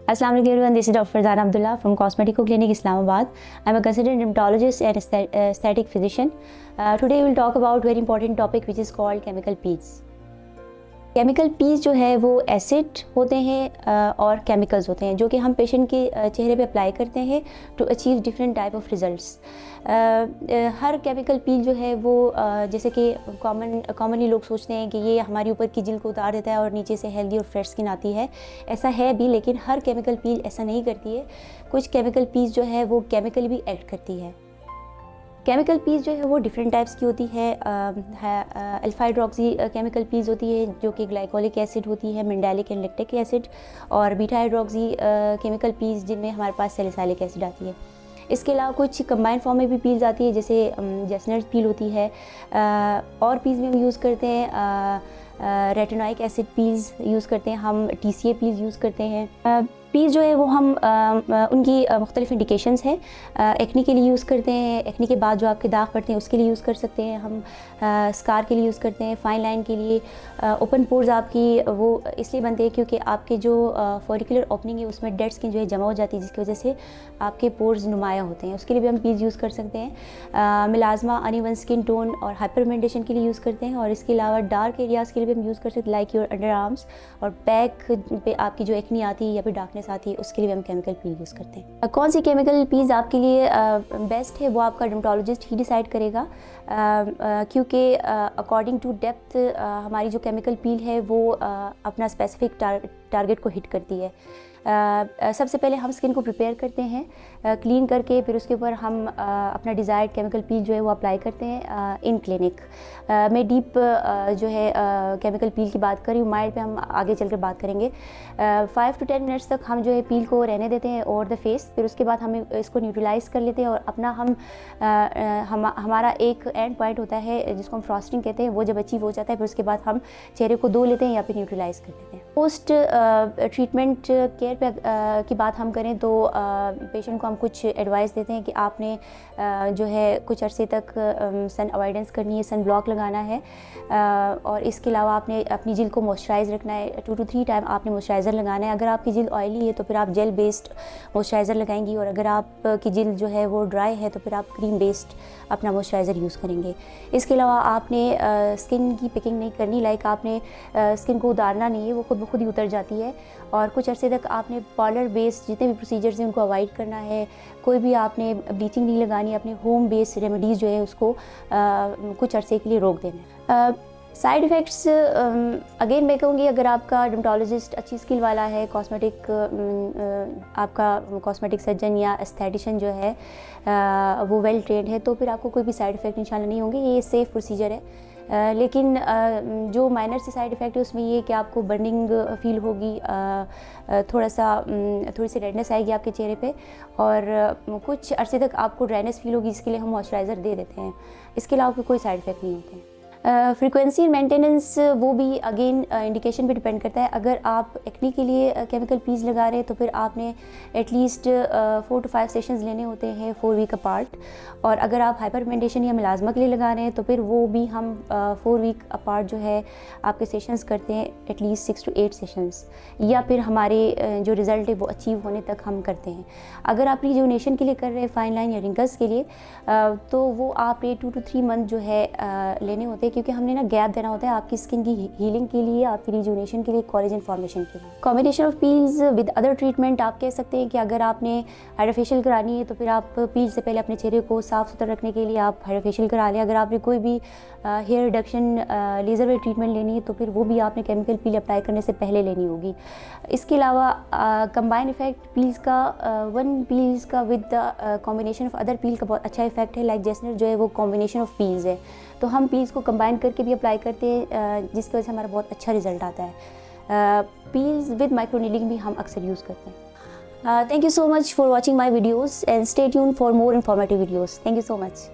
Assalamu alaikum everyone, this is Dr. Farzana Abdullah from Cosmetico Clinic, Islamabad. I'm a consultant dermatologist and aesthetic physician. Today we will talk about very important topic which is called chemical peels. Chemical peels जो है वो acid होते हैं और chemicals होते हैं जो कि हम पेशेंट के चेहरे पे अप्लाई करते हैं to achieve different type of results. हर केमिकल पील जो है वो जैसे कि कॉमनली लोग सोचते हैं कि ये हमारी ऊपर की जिल्द को उतार देता है और नीचे से हेल्दी और फ्रेश स्किन आती है। ऐसा है भी, लेकिन हर केमिकल पील ऐसा नहीं करती है। कुछ केमिकल पीस जो है वो केमिकली भी एक्ट करती है। केमिकल पीस जो है वो डिफरेंट टाइप्स की होती है। अल्फा हाइड्रोक्सी केमिकल पीस होती है जो कि ग्लाइकोलिक एसिड होती है, मिंडालिक एंड लैक्टिक एसिड, और बीटा हाइड्रोक्सी केमिकल पीस जिनमें हमारे पास सैलिसाइलिक एसिड आती है। इसके अलावा कुछ कंबाइन फॉर्म में भी पील्स आती है, जैसे जेसनर पील होती है। और पील्स में हम यूज़ करते हैं रेटिनोइक एसिड पील्स यूज़ करते हैं, हम TCA पील्स यूज़ करते हैं। पीस जो है वो हम उनकी मुख्तलिफ इंडिकेशंस हैं। एक्नी के लिए यूज़ करते हैं, एक्नी के बाद जो आपके दाग पड़ते हैं उसके लिए यूज़ कर सकते हैं हम। स्कार के लिए यूज़ करते हैं, फाइन लाइन के लिए। ओपन पोर्स आपकी वो इसलिए बनते हैं क्योंकि आपके जो फॉलिकुलर ओपनिंग है उसमें डेड स्किन जो है जमा हो जाती है, जिसकी वजह से आपके पोर्स नुमाया होते हैं। उसके लिए भी हम पीस यूज़ कर सकते हैं। मिलाजमा, अनइवन स्किन टोन और हाइपरपिगमेंटेशन के लिए यूज़ करते हैं। और इसके अलावा डार्क एरियाज़ के लिए भी हम यूज़ कर सकते हैं, लाइक योर अंडर आर्म्स और बैक पे आपकी जो एक्नी आती है या फिर डार्कनेस आती है, उसके लिए भी हम केमिकल पील यूज़ करते हैं। कौन सी केमिकल पील्स आपके लिए बेस्ट है वो आपका डर्मेटोलॉजिस्ट ही डिसाइड करेगा, क्योंकि अकॉर्डिंग टू डेप्थ हमारी जो केमिकल पील है वो अपना स्पेसिफिक टारगेट को हिट करती है। सबसे पहले हम स्किन को प्रिपेयर करते हैं क्लीन करके, फिर उसके ऊपर हम अपना डिज़ायर्ड केमिकल पील जो है वो अप्लाई करते हैं इन क्लिनिक। मैं डीप जो है केमिकल पील की बात कर रही हूँ, माइल्ड पे हम आगे चलकर बात करेंगे। 5 to 10 मिनट्स तक हम जो है पील को रहने देते हैं ओवर द फेस, फिर उसके बाद हम इसको न्यूट्रलाइज़ कर लेते हैं और अपना हमारा एक एंड पॉइंट होता है जिसको हम फ्रॉस्टिंग कहते हैं, वो जब अचीव हो जाता है फिर उसके बाद हम चेहरे को धो लेते हैं या फिर न्यूट्रलाइज़ कर लेते हैं। पोस्ट ट्रीटमेंट केयर की बात हम करें तो पेशेंट को हम कुछ एडवाइस देते हैं कि आपने जो है कुछ अरसे तक सन अवॉइडेंस करनी है, सन ब्लॉक लगाना है, और इसके अलावा आपने अपनी जिल्द को मॉइस्चराइज रखना है। 2 to 3 टाइम आपने मॉइस्चराइज़र लगाना है। अगर आपकी जिल्द ऑयली है तो फिर आप जेल बेस्ड मॉइस्चराइज़र लगाएंगी, और अगर आपकी जिल्द जो है वो ड्राई है तो फिर आप क्रीम बेस्ड अपना मॉइस्चराइज़र यूज़ करेंगे। इसके अलावा आपने स्किन की पिकिंग नहीं करनी, लाइक आपने स्किन को उतारना नहीं है, वो खुद ब खुद ही उतर जाती है। और कुछ अरसे तक आपने पार्लर बेस्ड जितने भी प्रोसीजर्स हैं उनको अवॉइड करना है। कोई भी आपने ब्लीचिंग नहीं लगानी, अपने होम बेस्ड रेमेडीज़ जो है उसको कुछ अरसे के लिए रोक देना है। साइड इफ़ेक्ट्स अगेन मैं कहूँगी, अगर आपका डर्मेटोलॉजिस्ट अच्छी स्किल वाला है, आपका कॉस्मेटिक सर्जन या एस्थेटिशियन जो है वो वेल ट्रेंड है, तो फिर आपको कोई भी साइड इफ़ेक्ट इंशाल्लाह नहीं होंगे। ये सेफ़ प्रोसीजर है। लेकिन जो माइनर से साइड इफ़ेक्ट है उसमें ये कि आपको बर्निंग फील होगी, थोड़ी सी रेडनेस आएगी आपके चेहरे पे, और कुछ अरसे तक आपको ड्राइनेस फील होगी, इसके लिए हम मॉइस्चराइज़र दे देते हैं। इसके अलावा कोई साइड इफ़ेक्ट नहीं होते हैं। फ्रीक्वेंसी मेंटेनेंस वो भी अगेन इंडिकेशन पे डिपेंड करता है। अगर आप एक्नी के लिए केमिकल पीस लगा रहे हैं तो फिर आपने एटलीस्ट 4 to 5 सेशंस लेने होते हैं 4 वीक अपार्ट। और अगर आप हाइपरपिगमेंटेशन या मिलाजमा के लिए लगा रहे हैं तो फिर वो भी हम 4 वीक अपार्ट जो है आपके सेशंस करते हैं, एटलीस्ट 6 to 8 सेशंस, या फिर हमारे जो रिज़ल्ट है वो अचीव होने तक हम करते हैं। अगर आप रिजुवनेशन के लिए कर रहे हैं, फाइन लाइन या रिंकल्स के लिए, तो वो आपने 2 to 3 मंथ जो है लेने होते हैं, क्योंकि हमने ना गैप देना होता है आपकी स्किन की हीलिंग के लिए, आपकी रिजुवनेशन के लिए, कोलेजन फॉर्मेशन के लिए। Combination of peels with other treatment आप कह सकते हैं कि अगर आपने हाइड्रोफेशियल करानी है तो फिर आप पील से पहले अपने चेहरे को साफ़ सुथरा रखने के लिए आप हाइड्रोफेशियल करा लें। अगर आपने कोई भी हेयर रिडक्शन लेज़र वे ट्रीटमेंट लेनी है तो फिर वो भी आपने केमिकल पील अप्लाई करने से पहले लेनी होगी। इसके अलावा कंबाइन इफेक्ट पील्स का, वन पील्स का with the combination of other peel का बहुत अच्छा इफेक्ट है। लाइक जेसनर जो है वो कॉम्बिनेशन ऑफ पील्स है, तो हम पील्स को कंबाइन करके भी अप्लाई करते हैं, जिसकी वजह से हमारा बहुत अच्छा रिजल्ट आता है। पील्स विद माइक्रोनीडिंग भी हम अक्सर यूज़ करते हैं। Thank you so much for watching my videos and stay tuned for more informative videos. Thank you so much.